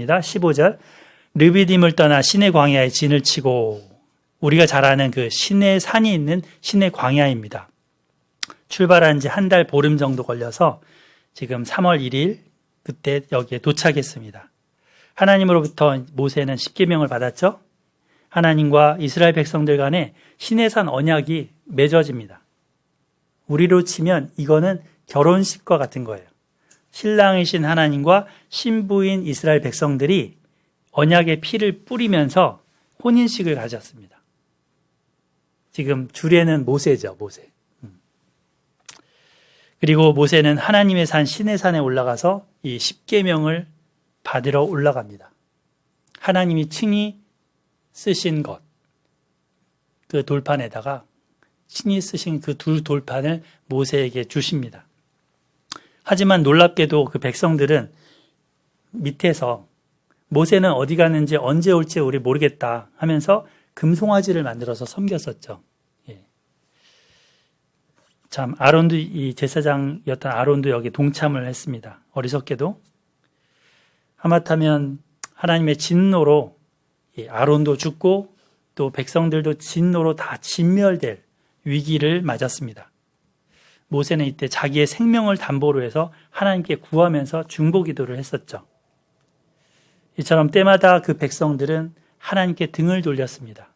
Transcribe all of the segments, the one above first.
15절 르비딤을 떠나 시내 광야에 진을 치고, 우리가 잘 아는 그 시내 산이 있는 시내 광야입니다. 출발한 지 한 달 보름 정도 걸려서 지금 3월 1일 그때 여기에 도착했습니다. 하나님으로부터 모세는 십계명을 받았죠. 하나님과 이스라엘 백성들 간에 시내산 언약이 맺어집니다. 우리로 치면 이거는 결혼식과 같은 거예요. 신랑이신 하나님과 신부인 이스라엘 백성들이 언약의 피를 뿌리면서 혼인식을 가졌습니다. 지금 주례는 모세죠, 모세. 그리고 모세는 하나님의 산 시내산에 올라가서 이 십계명을 받으러 올라갑니다. 하나님이 친히 쓰신 것, 그 돌판에다가 친히 쓰신 그 두 돌판을 모세에게 주십니다. 하지만 놀랍게도 그 백성들은 밑에서 모세는 어디 갔는지 언제 올지 우리 모르겠다 하면서 금송아지를 만들어서 섬겼었죠. 참 아론도, 이 제사장이었던 아론도 여기 동참을 했습니다. 어리석게도. 하마터면 하나님의 진노로 아론도 죽고 또 백성들도 진노로 다 진멸될 위기를 맞았습니다. 모세는 이때 자기의 생명을 담보로 해서 하나님께 구하면서 중보기도를 했었죠. 이처럼 때마다 그 백성들은 하나님께 등을 돌렸습니다.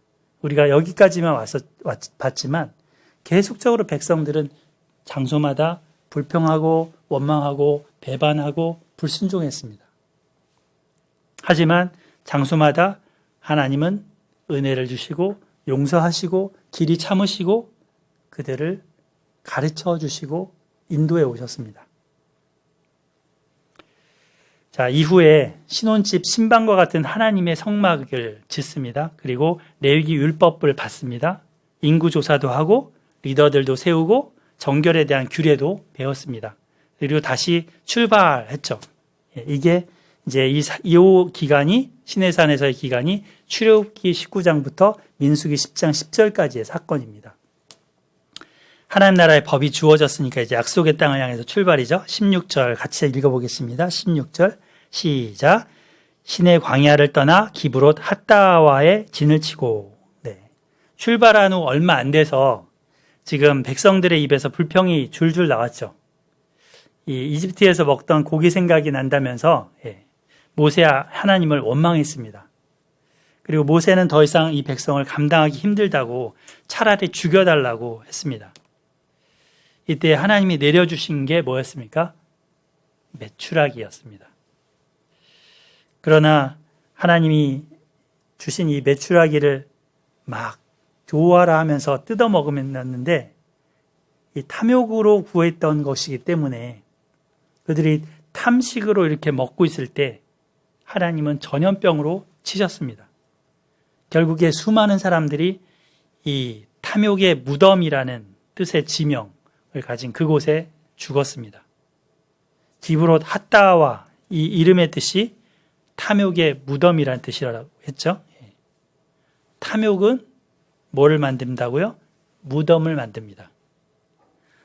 우리가 여기까지만 봤지만 계속적으로 백성들은 장소마다 불평하고 원망하고 배반하고 불순종했습니다. 하지만 장소마다 하나님은 은혜를 주시고 용서하시고 길이 참으시고 그들을 가르쳐 주시고 인도해 오셨습니다. 자, 이후에 신혼집 신방과 같은 하나님의 성막을 짓습니다. 그리고 레위기 율법을 받습니다. 인구조사도 하고 리더들도 세우고 정결에 대한 규례도 배웠습니다. 그리고 다시 출발했죠. 이게 이제 이 기간이, 시내산에서의 기간이 출애굽기 19장부터 민수기 10장 10절까지의 사건입니다. 하나님 나라의 법이 주어졌으니까 이제 약속의 땅을 향해서 출발이죠. 16절 같이 읽어보겠습니다. 16절 시작. 시내 광야를 떠나 기브롯 핫다와에 진을 치고. 출발한 후 얼마 안 돼서 지금 백성들의 입에서 불평이 줄줄 나왔죠. 이 이집트에서 먹던 고기 생각이 난다면서 모세와 하나님을 원망했습니다. 그리고 모세는 더 이상 이 백성을 감당하기 힘들다고 차라리 죽여달라고 했습니다. 이때 하나님이 내려주신 게 뭐였습니까? 메추라기였습니다. 그러나 하나님이 주신 이 메추라기를 막 좋아라 하면서 뜯어먹으면는데 이 탐욕으로 구했던 것이기 때문에 그들이 탐식으로 이렇게 먹고 있을 때 하나님은 전염병으로 치셨습니다. 결국에 수많은 사람들이 이 탐욕의 무덤이라는 뜻의 지명을 가진 그곳에 죽었습니다. 기브롯 핫다와 이 이름의 뜻이 탐욕의 무덤이라는 뜻이라고 했죠. 탐욕은 뭐를 만든다고요? 무덤을 만듭니다.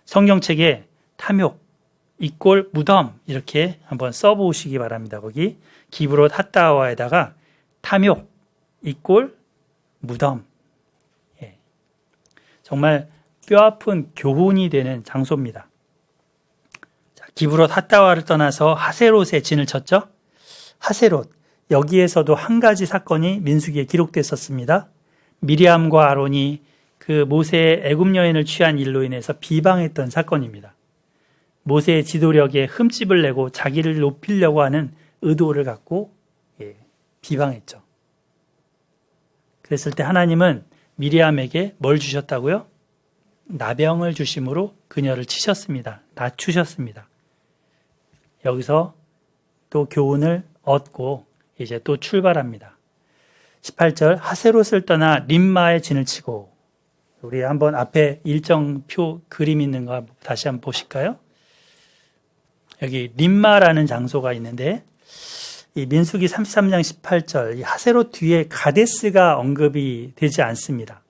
성경책에 탐욕 이꼴 무덤 이렇게 한번 써보시기 바랍니다. 거기 기브롯 핫다와에다가 탐욕 이꼴 무덤. 정말 뼈아픈 교훈이 되는 장소입니다. 자, 기브롯 핫다와를 떠나서 하세롯에 진을 쳤죠. 하세롯, 여기에서도 한 가지 사건이 민수기에 기록됐었습니다. 미리암과 아론이 그 모세의 애굽 여인을 취한 일로 인해서 비방했던 사건입니다. 모세의 지도력에 흠집을 내고 자기를 높이려고 하는 의도를 갖고 비방했죠. 그랬을 때 하나님은 미리암에게 뭘 주셨다고요? 나병을 주심으로 그녀를 치셨습니다. 낮추셨습니다. 여기서 또 교훈을 얻고 이제 또 출발합니다. 18절 하세롯을 떠나 림마에 진을 치고. 우리 한번 앞에 일정표 그림 있는 거 다시 한번 보실까요? 여기 림마라는 장소가 있는데 이 민수기 33장 18절 이 하세롯 뒤에 가데스가 언급이 되지 않습니다.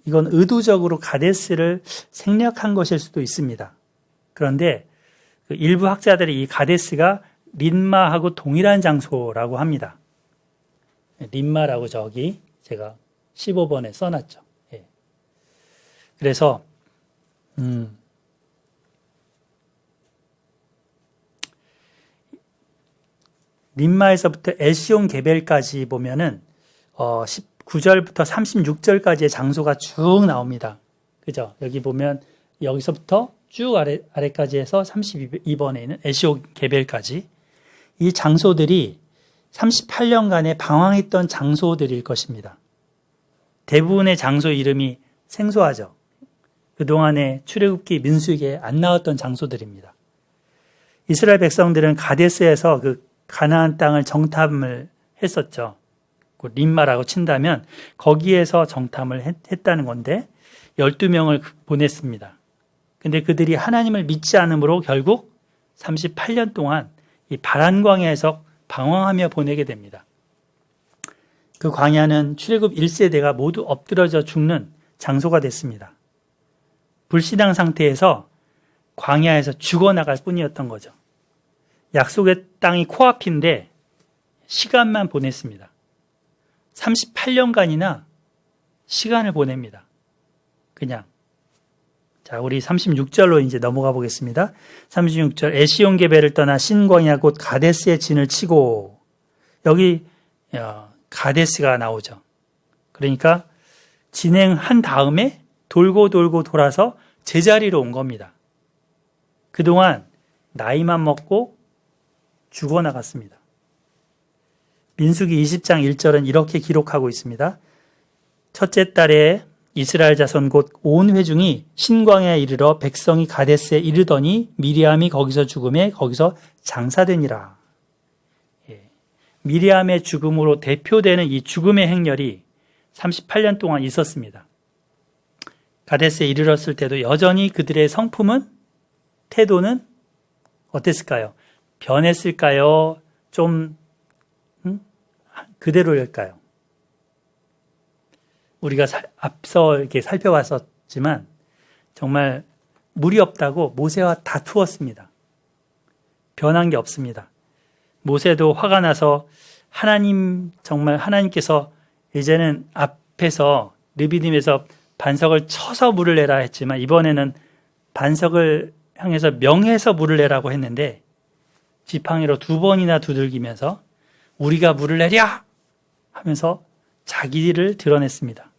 이건 의도적으로 가데스를 생략한 것일 수도 있습니다. 그런데 일부 학자들이 이 가데스가 린마하고 동일한 장소라고 합니다. 린마라고 저기 제가 15번에 써놨죠. 예. 그래서 린마에서부터 에시온 게벨까지 보면은 19절부터 36절까지의 장소가 쭉 나옵니다. 그죠? 여기 보면 여기서부터 쭉 아래까지 해서 32번에 있는 에시온 게벨까지 이 장소들이 38년간의 방황했던 장소들일 것입니다. 대부분의 장소 이름이 생소하죠. 그동안의 출애굽기 민수기에 안 나왔던 장소들입니다. 이스라엘 백성들은 가데스에서 그 가나안 땅을 정탐을 했었죠. 림마라고 친다면 거기에서 정탐을 했다는 건데 12명을 보냈습니다. 근데 그들이 하나님을 믿지 않으므로 결국 38년 동안 이 바란 광야에서 방황하며 보내게 됩니다. 그 광야는 출애굽 1세대가 모두 엎드러져 죽는 장소가 됐습니다. 불신앙 상태에서 광야에서 죽어나갈 뿐이었던 거죠. 약속의 땅이 코앞인데 시간만 보냈습니다. 38년간이나 시간을 보냅니다. 그냥. 자, 우리 36절로 이제 넘어가 보겠습니다. 36절, 에시온 게벨을 떠나 신광야 곧 가데스의 진을 치고, 여기 가데스가 나오죠. 그러니까 진행한 다음에 돌고 돌아서 제자리로 온 겁니다. 그동안 나이만 먹고 죽어나갔습니다. 민수기 20장 1절은 이렇게 기록하고 있습니다. 첫째 달에 이스라엘 자손 곧 온 회중이 신광야에 이르러 백성이 가데스에 이르더니 미리암이 거기서 죽음에 거기서 장사되니라. 미리암의 죽음으로 대표되는 이 죽음의 행렬이 38년 동안 있었습니다. 가데스에 이르렀을 때도 여전히 그들의 성품은, 태도는 어땠을까요? 변했을까요? 좀 그대로일까요? 우리가 앞서 이렇게 살펴봤었지만 정말 물이 없다고 모세와 다투었습니다. 변한 게 없습니다. 모세도 화가 나서 정말 하나님께서 이제는 앞에서 르비딤에서 반석을 쳐서 물을 내라 했지만 이번에는 반석을 향해서 명해서 물을 내라고 했는데 지팡이로 2번이나 두들기면서 우리가 물을 내랴 하면서 자기를 드러냈습니다.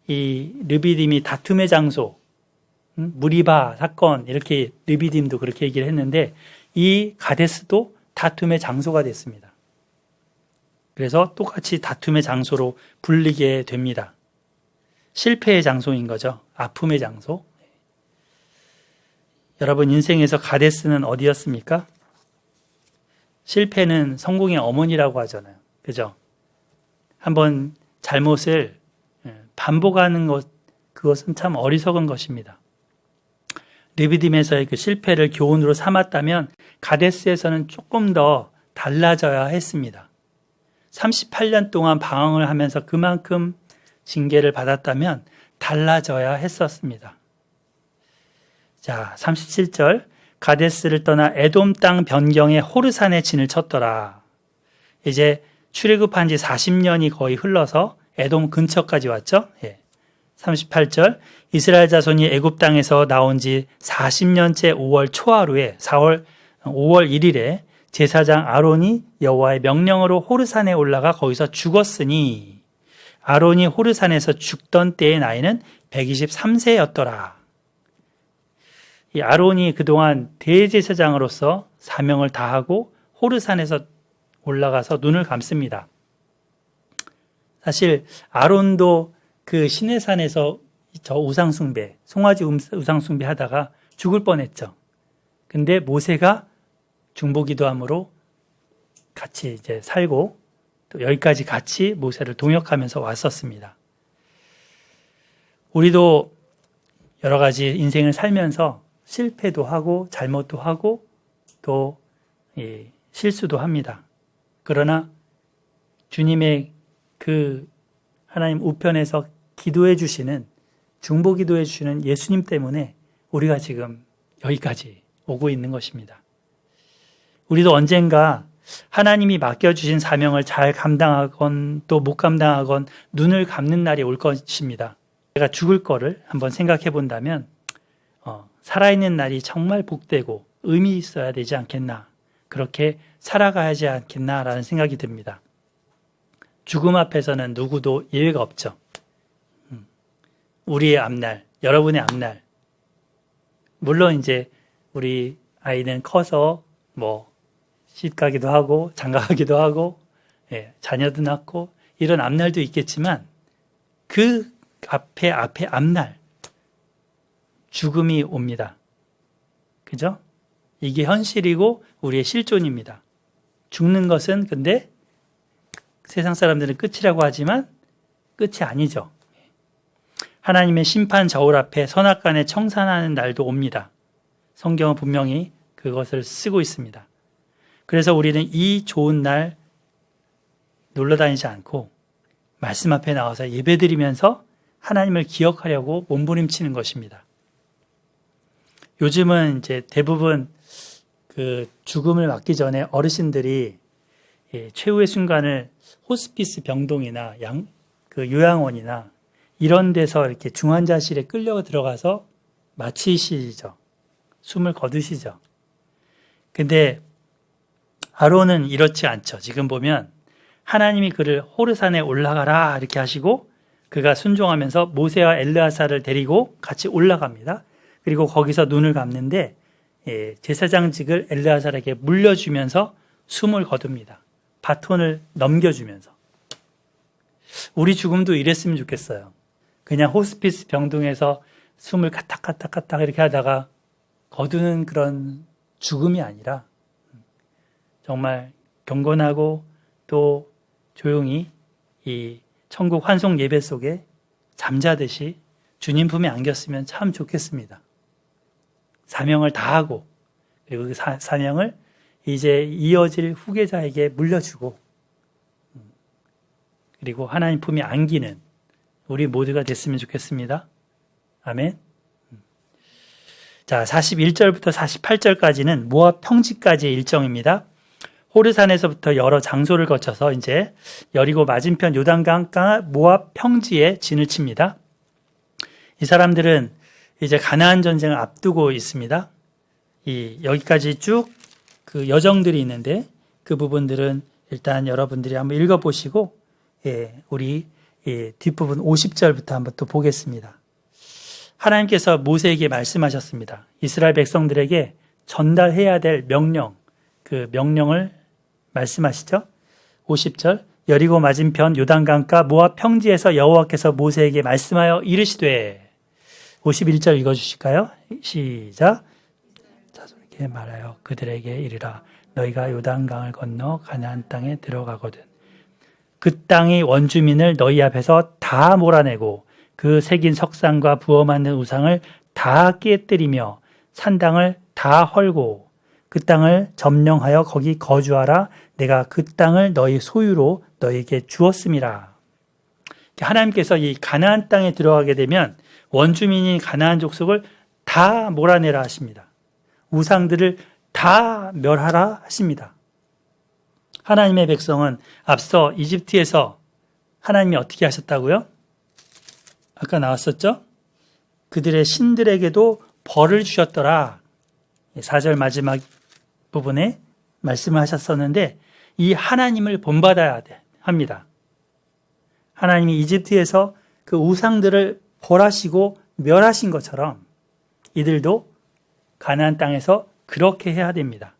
이 르비딤이 다툼의 장소, 무리바 사건, 이렇게 르비딤도 그렇게 얘기를 했는데 이 가데스도 다툼의 장소가 됐습니다. 그래서 똑같이 다툼의 장소로 불리게 됩니다. 실패의 장소인 거죠. 아픔의 장소. 여러분 인생에서 가데스는 어디였습니까? 실패는 성공의 어머니라고 하잖아요. 그죠? 한번 잘못을 반복하는 것, 그것은 참 어리석은 것입니다. 르비딤에서의 그 실패를 교훈으로 삼았다면 가데스에서는 조금 더 달라져야 했습니다. 38년 동안 방황을 하면서 그만큼 징계를 받았다면 달라져야 했었습니다. 자, 37절, 가데스를 떠나 에돔 땅 변경에 호르산의 진을 쳤더라. 이제 출애굽한 지 40년이 거의 흘러서 에돔 근처까지 왔죠. 38절, 이스라엘 자손이 애굽 땅에서 나온 지 40년째 5월 초하루에 5월 1일에 제사장 아론이 여호와의 명령으로 호르산에 올라가 거기서 죽었으니 아론이 호르산에서 죽던 때의 나이는 123세였더라. 이 아론이 그동안 대제사장으로서 사명을 다하고 호르산에서 올라가서 눈을 감습니다. 사실 아론도 그 시내산에서 저 우상숭배, 송아지 우상숭배 하다가 죽을 뻔했죠. 근데 모세가 중보기도함으로 같이 이제 살고 또 여기까지 같이 모세를 동역하면서 왔었습니다. 우리도 여러 가지 인생을 살면서 실패도 하고 잘못도 하고 또 실수도 합니다. 그러나 주님의 그 하나님 우편에서 기도해 주시는, 중보 기도해 주시는 예수님 때문에 우리가 지금 여기까지 오고 있는 것입니다. 우리도 언젠가 하나님이 맡겨주신 사명을 잘 감당하건 또 못 감당하건 눈을 감는 날이 올 것입니다. 제가 죽을 거를 한번 생각해 본다면 살아있는 날이 정말 복되고 의미 있어야 되지 않겠나, 그렇게 살아가야지 않겠나라는 생각이 듭니다. 죽음 앞에서는 누구도 예외가 없죠. 우리의 앞날, 여러분의 앞날. 물론 이제 우리 아이는 커서 시집 가기도 하고 장가 가기도 하고 자녀도 낳고 이런 앞날도 있겠지만 그 앞에 앞날 죽음이 옵니다. 그죠? 이게 현실이고 우리의 실존입니다. 죽는 것은 근데 세상 사람들은 끝이라고 하지만 끝이 아니죠. 하나님의 심판 저울 앞에 선악간에 청산하는 날도 옵니다. 성경은 분명히 그것을 쓰고 있습니다. 그래서 우리는 이 좋은 날 놀러 다니지 않고 말씀 앞에 나와서 예배드리면서 하나님을 기억하려고 몸부림치는 것입니다. 요즘은 이제 대부분 그 죽음을 맞기 전에 어르신들이 최후의 순간을 호스피스 병동이나 요양원이나 이런 데서 이렇게 중환자실에 끌려 들어가서 마치시죠. 숨을 거두시죠. 근데 아론은 이렇지 않죠. 지금 보면 하나님이 그를 호르산에 올라가라 이렇게 하시고 그가 순종하면서 모세와 엘르아사를 데리고 같이 올라갑니다. 그리고 거기서 눈을 감는데 제사장직을 엘르아사에게 물려주면서 숨을 거둡니다. 바톤을 넘겨주면서. 우리 죽음도 이랬으면 좋겠어요. 그냥 호스피스 병동에서 숨을 까딱까딱까딱 이렇게 하다가 거두는 그런 죽음이 아니라 정말 경건하고 또 조용히 이 천국 환송 예배 속에 잠자듯이 주님 품에 안겼으면 참 좋겠습니다. 사명을 다하고 그리고 그 사명을 이제 이어질 후계자에게 물려주고 그리고 하나님 품에 안기는 우리 모두가 됐으면 좋겠습니다. 아멘. 자, 41절부터 48절까지는 모압 평지까지의 일정입니다. 호르산에서부터 여러 장소를 거쳐서 이제 여리고 맞은편 요단강 모압 평지에 진을 칩니다. 이 사람들은 이제 가나안 전쟁을 앞두고 있습니다. 여기까지 쭉 그 여정들이 있는데 그 부분들은 일단 여러분들이 한번 읽어보시고 우리 뒷부분 50절부터 한번 또 보겠습니다. 하나님께서 모세에게 말씀하셨습니다. 이스라엘 백성들에게 전달해야 될 명령, 그 명령을 말씀하시죠. 50절 여리고 맞은편 요단강가 모압 평지에서 여호와께서 모세에게 말씀하여 이르시되 51절 읽어주실까요? 시작. 자손에게 말하여 그들에게 이르라 너희가 요단강을 건너 가나안 땅에 들어가거든 그 땅이 원주민을 너희 앞에서 다 몰아내고 그 새긴 석상과 부어 만든 우상을 다 깨뜨리며 산당을 다 헐고 그 땅을 점령하여 거기 거주하라. 내가 그 땅을 너희 소유로 너희에게 주었음이라. 하나님께서 이 가나안 땅에 들어가게 되면 원주민인 가나안 족속을 다 몰아내라 하십니다. 우상들을 다 멸하라 하십니다. 하나님의 백성은 앞서 이집트에서 하나님이 어떻게 하셨다고요? 아까 나왔었죠? 그들의 신들에게도 벌을 주셨더라. 4절 마지막 부분에 말씀을 하셨었는데 이 하나님을 본받아야 합니다. 하나님이 이집트에서 그 우상들을 벌하시고 멸하신 것처럼 이들도 가나안 땅에서 그렇게 해야 됩니다.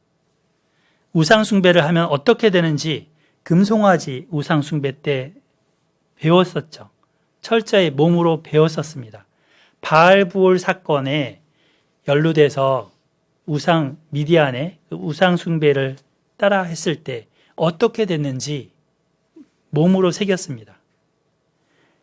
우상 숭배를 하면 어떻게 되는지 금송아지 우상 숭배 때 배웠었죠. 철저히 몸으로 배웠었습니다. 바알부올 사건에 연루돼서 미디안의 우상 숭배를 따라 했을 때 어떻게 됐는지 몸으로 새겼습니다.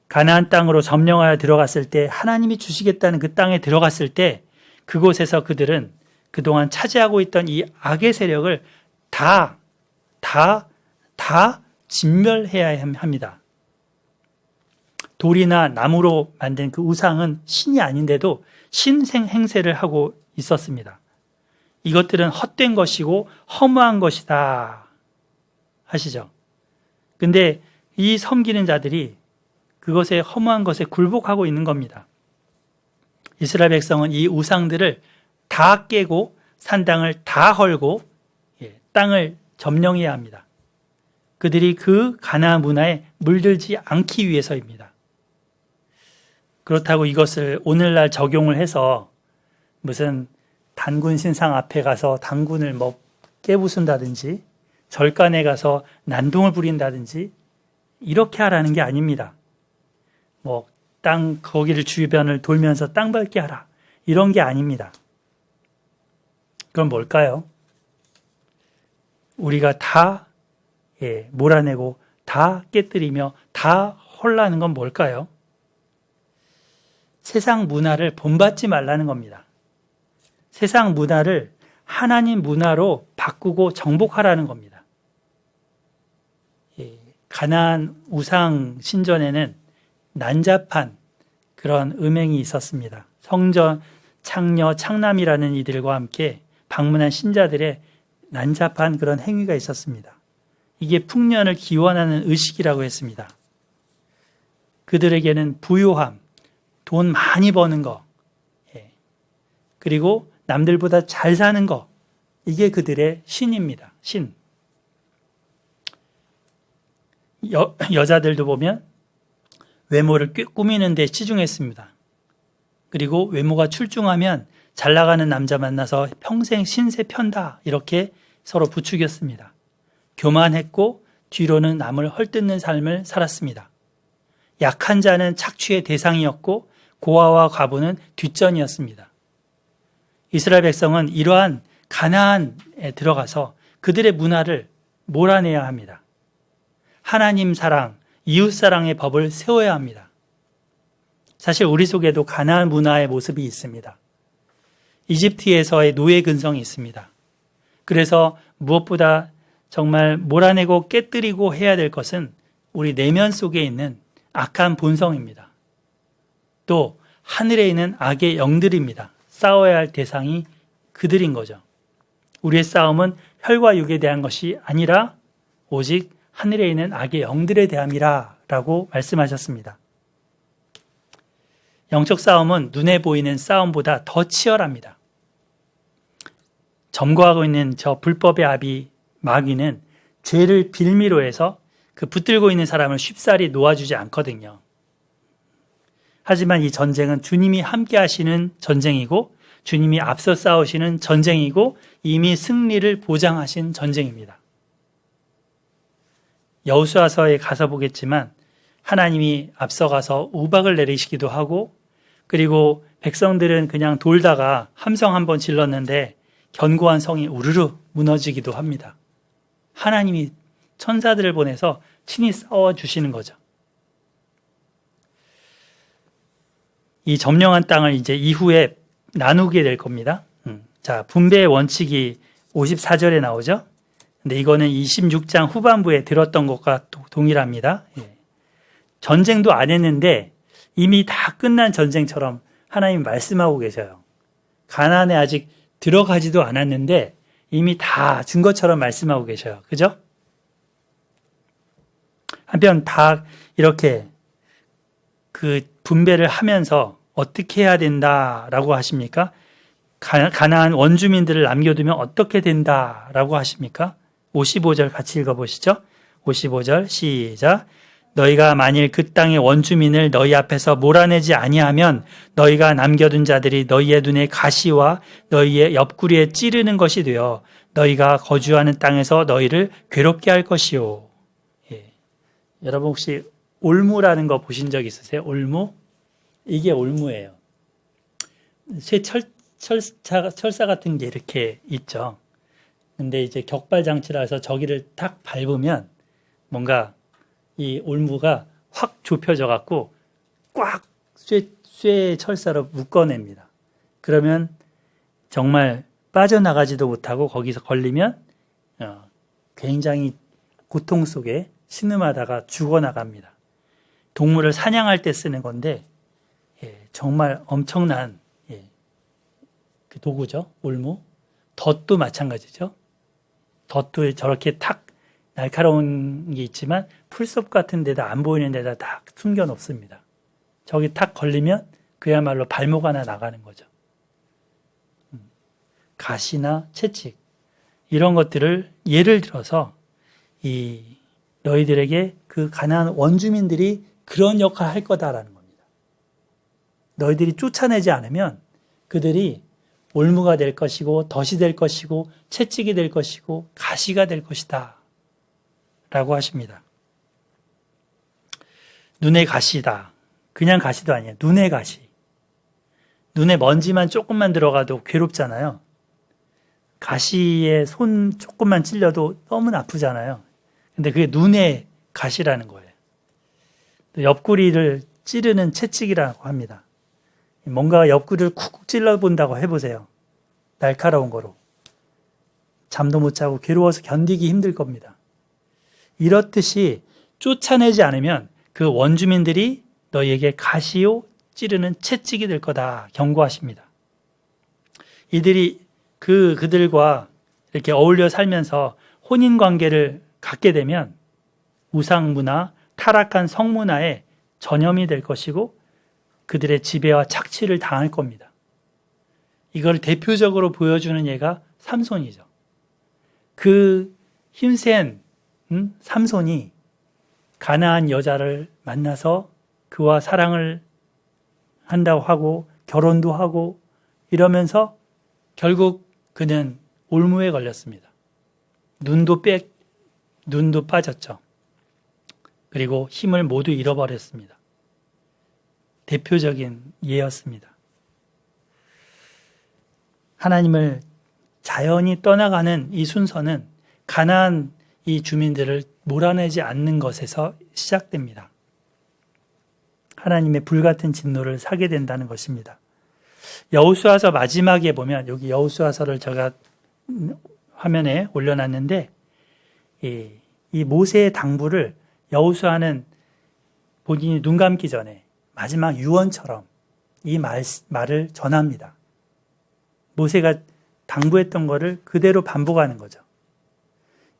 가나안 땅으로 점령하여 들어갔을 때 하나님이 주시겠다는 그 땅에 들어갔을 때 그곳에서 그들은 그동안 차지하고 있던 이 악의 세력을 다 진멸해야 합니다. 돌이나 나무로 만든 그 우상은 신이 아닌데도 신생 행세를 하고 있었습니다. 이것들은 헛된 것이고 허무한 것이다 하시죠. 근데 이 섬기는 자들이 그것에 허무한 것에 굴복하고 있는 겁니다. 이스라엘 백성은 이 우상들을 다 깨고 산당을 다 헐고 땅을 점령해야 합니다. 그들이 그 가나안 문화에 물들지 않기 위해서입니다. 그렇다고 이것을 오늘날 적용을 해서 무슨 단군 신상 앞에 가서 단군을 깨부순다든지 절간에 가서 난동을 부린다든지 이렇게 하라는 게 아닙니다. 땅 거기를 주변을 돌면서 땅 밟게 하라 이런 게 아닙니다. 그럼 뭘까요? 우리가 다 몰아내고 다 깨뜨리며 다 헐라는 건 뭘까요? 세상 문화를 본받지 말라는 겁니다. 세상 문화를 하나님 문화로 바꾸고 정복하라는 겁니다. 가나안 우상 신전에는 난잡한 그런 음행이 있었습니다. 성전, 창녀, 창남이라는 이들과 함께 방문한 신자들의 난잡한 그런 행위가 있었습니다. 이게 풍년을 기원하는 의식이라고 했습니다. 그들에게는 부유함, 돈 많이 버는 거, 그리고 남들보다 잘 사는 거, 이게 그들의 신입니다. 신. 여자들도 보면 외모를 꾸미는 데 치중했습니다. 그리고 외모가 출중하면 잘 나가는 남자 만나서 평생 신세 편다 이렇게 서로 부추겼습니다. 교만했고 뒤로는 남을 헐뜯는 삶을 살았습니다. 약한 자는 착취의 대상이었고 고아와 과부는 뒷전이었습니다. 이스라엘 백성은 이러한 가나안에 들어가서 그들의 문화를 몰아내야 합니다. 하나님 사랑, 이웃 사랑의 법을 세워야 합니다. 사실 우리 속에도 가나안 문화의 모습이 있습니다. 이집트에서의 노예 근성이 있습니다. 그래서 무엇보다 정말 몰아내고 깨뜨리고 해야 될 것은 우리 내면 속에 있는 악한 본성입니다. 또 하늘에 있는 악의 영들입니다. 싸워야 할 대상이 그들인 거죠. 우리의 싸움은 혈과 육에 대한 것이 아니라 오직 하늘에 있는 악의 영들에 대함이라 라고 말씀하셨습니다. 영적 싸움은 눈에 보이는 싸움보다 더 치열합니다. 점거하고 있는 저 불법의 아비 마귀는 죄를 빌미로 해서 그 붙들고 있는 사람을 쉽사리 놓아주지 않거든요. 하지만 이 전쟁은 주님이 함께 하시는 전쟁이고 주님이 앞서 싸우시는 전쟁이고 이미 승리를 보장하신 전쟁입니다. 여호수아서에 가서 보겠지만 하나님이 앞서가서 우박을 내리시기도 하고 그리고 백성들은 그냥 돌다가 함성 한번 질렀는데 견고한 성이 우르르 무너지기도 합니다. 하나님이 천사들을 보내서 친히 싸워주시는 거죠. 이 점령한 땅을 이제 이후에 나누게 될 겁니다. 자, 분배의 원칙이 54절에 나오죠. 근데 이거는 26장 후반부에 들었던 것과 동일합니다. 전쟁도 안 했는데 이미 다 끝난 전쟁처럼 하나님이 말씀하고 계셔요. 가나안에 아직 들어가지도 않았는데 이미 다 준 것처럼 말씀하고 계셔요. 그죠? 한편 다 이렇게 그 분배를 하면서 어떻게 해야 된다라고 하십니까? 가나안 원주민들을 남겨두면 어떻게 된다라고 하십니까? 55절 같이 읽어보시죠. 55절 시작. 너희가 만일 그 땅의 원주민을 너희 앞에서 몰아내지 아니하면 너희가 남겨둔 자들이 너희의 눈에 가시와 너희의 옆구리에 찌르는 것이 되어 너희가 거주하는 땅에서 너희를 괴롭게 할 것이요. 여러분 혹시 올무라는 거 보신 적 있으세요? 올무? 이게 올무예요. 쇠 철사 같은 게 이렇게 있죠. 근데 이제 격발 장치라 해서 저기를 탁 밟으면 뭔가 이 올무가 확 좁혀져 갖고 꽉 쇠 철사로 묶어냅니다. 그러면 정말 빠져나가지도 못하고 거기서 걸리면 굉장히 고통 속에 신음하다가 죽어나갑니다. 동물을 사냥할 때 쓰는 건데 정말 엄청난 그 도구죠. 올무. 덫도 마찬가지죠. 덫도 저렇게 탁 날카로운 게 있지만 풀숲 같은 데다 안 보이는 데다 딱 숨겨 놓습니다. 저기 탁 걸리면 그야말로 발목 하나 나가는 거죠. 가시나 채찍 이런 것들을 예를 들어서 너희들에게 그 가나안 원주민들이 그런 역할을 할 거다라는 겁니다. 너희들이 쫓아내지 않으면 그들이 올무가 될 것이고 덫이 될 것이고 채찍이 될 것이고 가시가 될 것이다 라고 하십니다. 눈의 가시다. 그냥 가시도 아니에요. 눈의 가시. 눈에 먼지만 조금만 들어가도 괴롭잖아요. 가시에 손 조금만 찔려도 너무나 아프잖아요. 근데 그게 눈의 가시라는 거예요. 옆구리를 찌르는 채찍이라고 합니다. 뭔가 옆구리를 쿡쿡 찔러본다고 해보세요. 날카로운 거로. 잠도 못 자고 괴로워서 견디기 힘들 겁니다. 이렇듯이 쫓아내지 않으면 그 원주민들이 너희에게 가시요 찌르는 채찍이 될 거다 경고하십니다. 이들이 그들과 이렇게 어울려 살면서 혼인관계를 갖게 되면 우상문화, 타락한 성문화에 전염이 될 것이고 그들의 지배와 착취를 당할 겁니다. 이걸 대표적으로 보여주는 예가 삼손이죠. 그 힘센 삼손이 가나안 여자를 만나서 그와 사랑을 한다고 하고 결혼도 하고 이러면서 결국 그는 올무에 걸렸습니다. 눈도 빠졌죠. 그리고 힘을 모두 잃어버렸습니다. 대표적인 예였습니다. 하나님을 자연히 떠나가는 이 순서는 가나안 이 주민들을 몰아내지 않는 것에서 시작됩니다. 하나님의 불같은 진노를 사게 된다는 것입니다. 여호수아서 마지막에 보면 여기 여호수아서를 제가 화면에 올려놨는데 이 모세의 당부를 여호수아는 본인이 눈 감기 전에 마지막 유언처럼 이 말을 전합니다. 모세가 당부했던 것을 그대로 반복하는 거죠.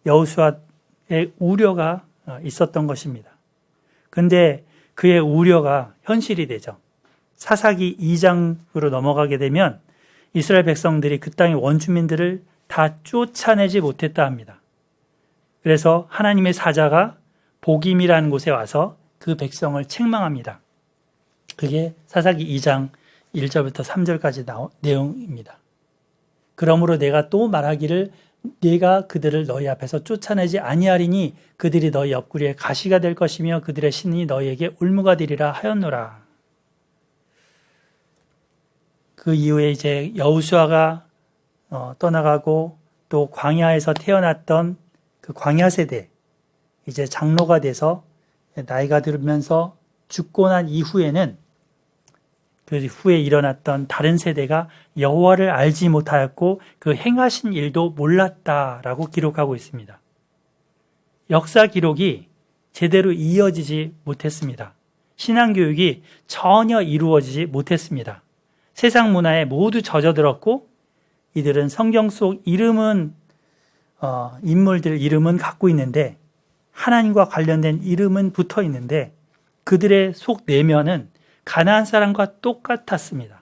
여호수아의 우려가 있었던 것입니다. 그런데 그의 우려가 현실이 되죠. 사사기 2장으로 넘어가게 되면 이스라엘 백성들이 그 땅의 원주민들을 다 쫓아내지 못했다 합니다. 그래서 하나님의 사자가 복임이라는 곳에 와서 그 백성을 책망합니다. 그게 사사기 2장 1절부터 3절까지 내용입니다. 그러므로 내가 또 말하기를 내가 그들을 너희 앞에서 쫓아내지 아니하리니 그들이 너희 옆구리에 가시가 될 것이며 그들의 신이 너희에게 올무가 되리라 하였노라. 그 이후에 이제 여호수아가 떠나가고 또 광야에서 태어났던 그 광야 세대 이제 장로가 돼서 나이가 들면서 죽고 난 이후에는 그 후에 일어났던 다른 세대가 여호와를 알지 못하였고 그 행하신 일도 몰랐다라고 기록하고 있습니다. 역사 기록이 제대로 이어지지 못했습니다. 신앙교육이 전혀 이루어지지 못했습니다. 세상 문화에 모두 젖어들었고 이들은 성경 속 인물들 이름은 갖고 있는데 하나님과 관련된 이름은 붙어 있는데 그들의 속 내면은 가나안 사람과 똑같았습니다.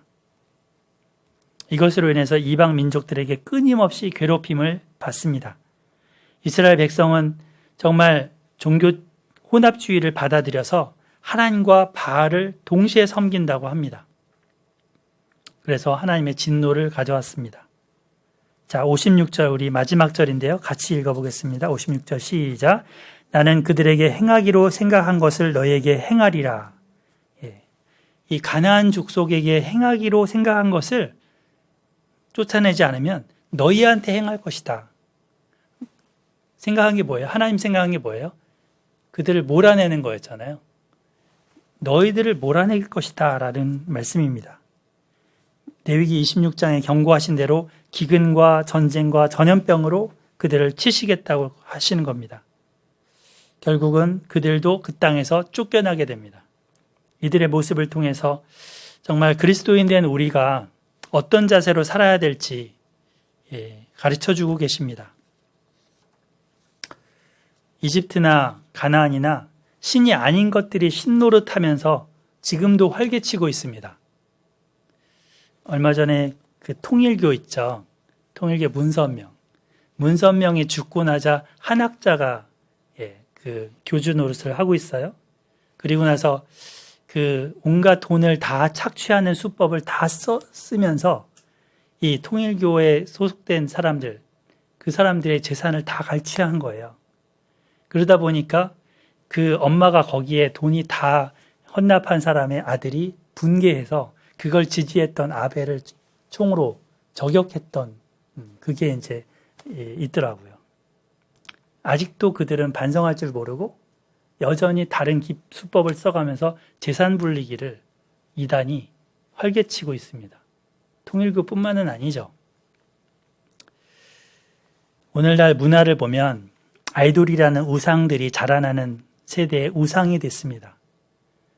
이것으로 인해서 이방 민족들에게 끊임없이 괴롭힘을 받습니다. 이스라엘 백성은 정말 종교 혼합주의를 받아들여서 하나님과 바알을 동시에 섬긴다고 합니다. 그래서 하나님의 진노를 가져왔습니다. 자, 56절 우리 마지막 절인데요. 같이 읽어보겠습니다. 56절 시작. 나는 그들에게 행하기로 생각한 것을 너희에게 행하리라. 이 가나안 족속에게 행하기로 생각한 것을 쫓아내지 않으면 너희한테 행할 것이다. 생각한 게 뭐예요? 하나님 생각한 게 뭐예요? 그들을 몰아내는 거였잖아요. 너희들을 몰아낼 것이다 라는 말씀입니다. 레위기 26장에 경고하신 대로 기근과 전쟁과 전염병으로 그들을 치시겠다고 하시는 겁니다. 결국은 그들도 그 땅에서 쫓겨나게 됩니다. 이들의 모습을 통해서 정말 그리스도인 된 우리가 어떤 자세로 살아야 될지 가르쳐주고 계십니다. 이집트나 가나안이나 신이 아닌 것들이 신노릇하면서 지금도 활개치고 있습니다. 얼마 전에 그 통일교 있죠. 통일교 문선명이 죽고 나자 한학자가 그 교주 노릇을 하고 있어요. 그리고 나서 그 온갖 돈을 다 착취하는 수법을 다 쓰면서 이 통일교에 소속된 사람들, 그 사람들의 재산을 다 갈취한 거예요. 그러다 보니까 그 엄마가 거기에 돈이 다 헌납한 사람의 아들이 분개해서 그걸 지지했던 아벨을 총으로 저격했던 그게 이제 있더라고요. 아직도 그들은 반성할 줄 모르고 여전히 다른 수법을 써가면서 재산 불리기를 이단이 활개치고 있습니다. 통일교뿐만은 아니죠. 오늘날 문화를 보면 아이돌이라는 우상들이 자라나는 세대의 우상이 됐습니다.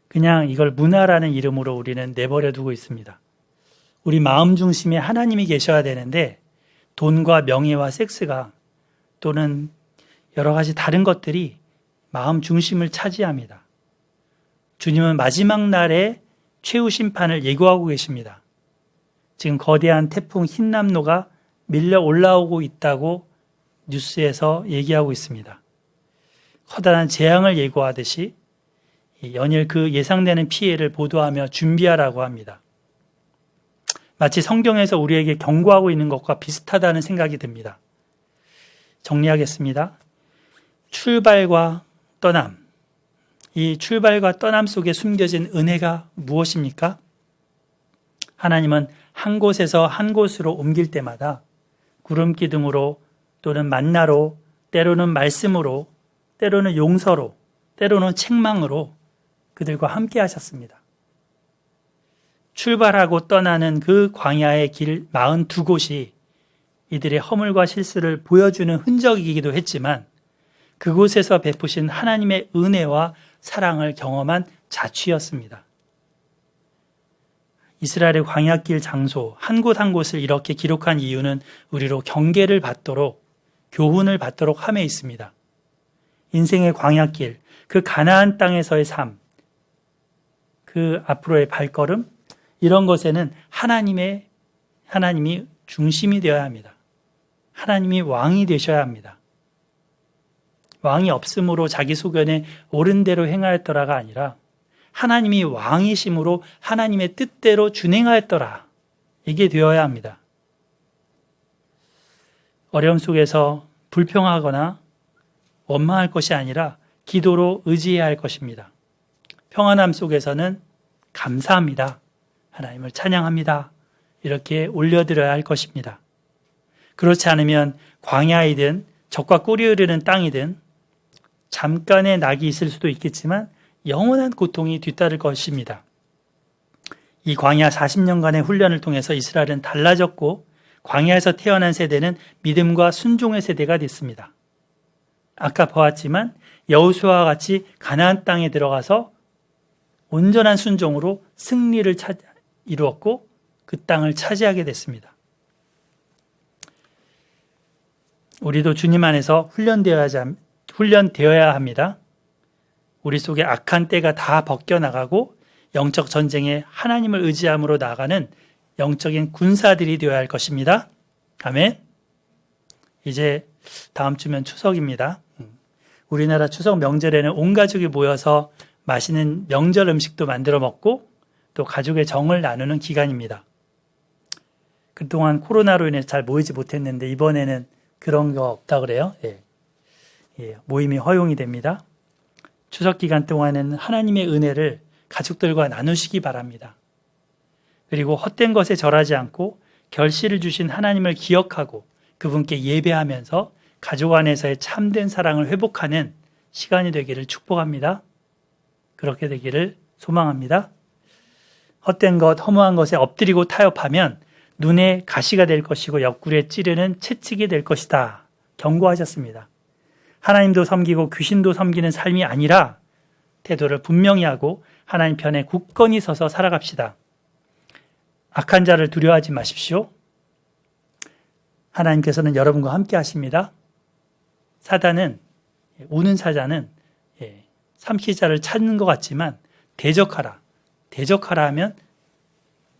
그냥 이걸 문화라는 이름으로 우리는 내버려 두고 있습니다. 우리 마음 중심에 하나님이 계셔야 되는데 돈과 명예와 섹스가 또는 여러 가지 다른 것들이 마음 중심을 차지합니다. 주님은 마지막 날에 최후 심판을 예고하고 계십니다. 지금 거대한 태풍 흰남노가 밀려 올라오고 있다고 뉴스에서 얘기하고 있습니다. 커다란 재앙을 예고하듯이 연일 그 예상되는 피해를 보도하며 준비하라고 합니다. 마치 성경에서 우리에게 경고하고 있는 것과 비슷하다는 생각이 듭니다. 정리하겠습니다. 출발과 떠남. 이 출발과 떠남 속에 숨겨진 은혜가 무엇입니까? 하나님은 한 곳에서 한 곳으로 옮길 때마다 구름 기둥으로 또는 만나로 때로는 말씀으로 때로는 용서로 때로는 책망으로 그들과 함께 하셨습니다. 출발하고 떠나는 그 광야의 길 42곳이 이들의 허물과 실수를 보여주는 흔적이기도 했지만 그곳에서 베푸신 하나님의 은혜와 사랑을 경험한 자취였습니다. 이스라엘의 광야길 장소 한 곳 한 곳을 이렇게 기록한 이유는 우리로 경계를 받도록 교훈을 받도록 함에 있습니다. 인생의 광야길, 그 가나안 땅에서의 삶, 그 앞으로의 발걸음 이런 것에는 하나님이 중심이 되어야 합니다. 하나님이 왕이 되셔야 합니다. 왕이 없으므로 자기 소견에 옳은 대로 행하였더라가 아니라 하나님이 왕이심으로 하나님의 뜻대로 준행하였더라. 이게 되어야 합니다. 어려움 속에서 불평하거나 원망할 것이 아니라 기도로 의지해야 할 것입니다. 평안함 속에서는 감사합니다. 하나님을 찬양합니다. 이렇게 올려드려야 할 것입니다. 그렇지 않으면 광야이든 적과 꿀이 흐르는 땅이든 잠깐의 낙이 있을 수도 있겠지만 영원한 고통이 뒤따를 것입니다. 이 광야 40년간의 훈련을 통해서 이스라엘은 달라졌고 광야에서 태어난 세대는 믿음과 순종의 세대가 됐습니다. 아까 보았지만 여호수아와 같이 가나안 땅에 들어가서 온전한 순종으로 승리를 이루었고 그 땅을 차지하게 됐습니다. 우리도 주님 안에서 훈련되어야 합니다. 우리 속에 악한 때가 다 벗겨나가고 영적 전쟁에 하나님을 의지함으로 나아가는 영적인 군사들이 되어야 할 것입니다. 아멘. 이제 다음 주면 추석입니다. 우리나라 추석 명절에는 온 가족이 모여서 맛있는 명절 음식도 만들어 먹고 또 가족의 정을 나누는 기간입니다. 그동안 코로나로 인해서 잘 모이지 못했는데 이번에는 그런 거 없다 그래요. 모임이 허용이 됩니다. 추석 기간 동안에는 하나님의 은혜를 가족들과 나누시기 바랍니다. 그리고 헛된 것에 절하지 않고 결실을 주신 하나님을 기억하고 그분께 예배하면서 가족 안에서의 참된 사랑을 회복하는 시간이 되기를 축복합니다. 그렇게 되기를 소망합니다. 헛된 것, 허무한 것에 엎드리고 타협하면 눈에 가시가 될 것이고 옆구리에 찌르는 채찍이 될 것이다. 경고하셨습니다. 하나님도 섬기고 귀신도 섬기는 삶이 아니라 태도를 분명히 하고 하나님 편에 굳건히 서서 살아갑시다. 악한 자를 두려워하지 마십시오. 하나님께서는 여러분과 함께 하십니다. 사단은, 우는 사자는 삼키자를 찾는 것 같지만 대적하라 하면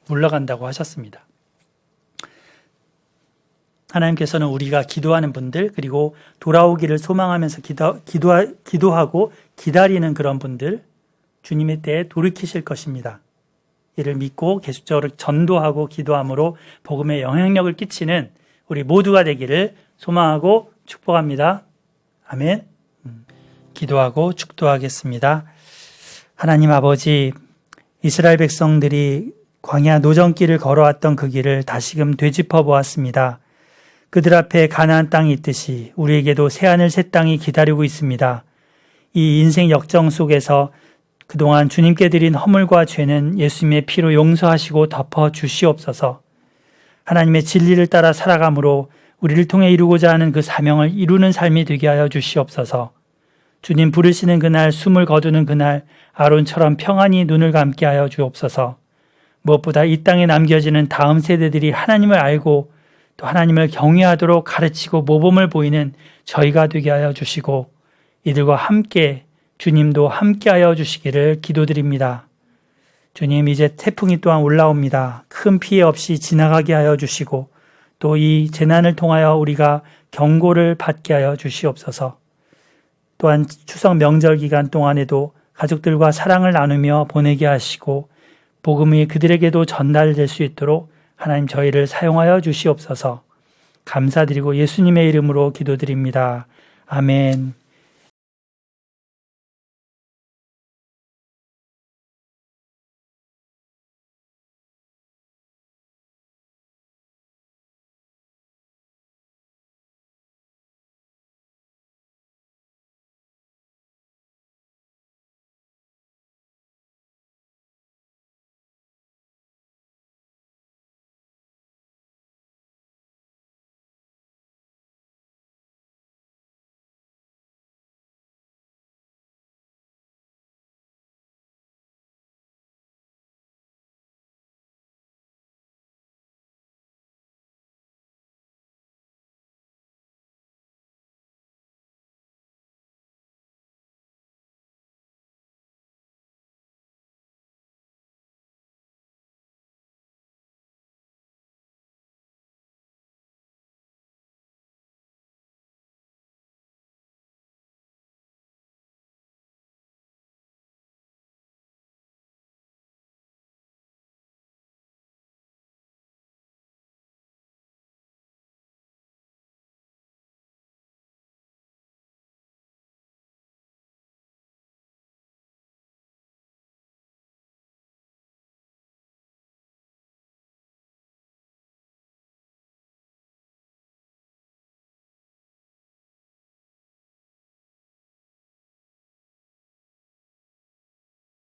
물러간다고 하셨습니다. 하나님께서는 우리가 기도하는 분들, 그리고 돌아오기를 소망하면서 기도하고 기다리는 그런 분들, 주님의 때에 돌이키실 것입니다. 이를 믿고 계속적으로 전도하고 기도함으로 복음에 영향력을 끼치는 우리 모두가 되기를 소망하고 축복합니다. 아멘. 기도하고 축도하겠습니다. 하나님 아버지, 이스라엘 백성들이 광야 노정길을 걸어왔던 그 길을 다시금 되짚어 보았습니다. 그들 앞에 가나안 땅이 있듯이 우리에게도 새하늘 새 땅이 기다리고 있습니다. 이 인생 역정 속에서 그동안 주님께 드린 허물과 죄는 예수님의 피로 용서하시고 덮어 주시옵소서. 하나님의 진리를 따라 살아감으로 우리를 통해 이루고자 하는 그 사명을 이루는 삶이 되게 하여 주시옵소서. 주님 부르시는 그날, 숨을 거두는 그날 아론처럼 평안히 눈을 감게 하여 주옵소서. 무엇보다 이 땅에 남겨지는 다음 세대들이 하나님을 알고 또 하나님을 경외하도록 가르치고 모범을 보이는 저희가 되게 하여 주시고 이들과 함께 주님도 함께하여 주시기를 기도드립니다. 주님, 이제 태풍이 또한 올라옵니다. 큰 피해 없이 지나가게 하여 주시고 또 이 재난을 통하여 우리가 경고를 받게 하여 주시옵소서. 또한 추석 명절 기간 동안에도 가족들과 사랑을 나누며 보내게 하시고 복음이 그들에게도 전달될 수 있도록 하나님 저희를 사용하여 주시옵소서. 감사드리고 예수님의 이름으로 기도드립니다. 아멘.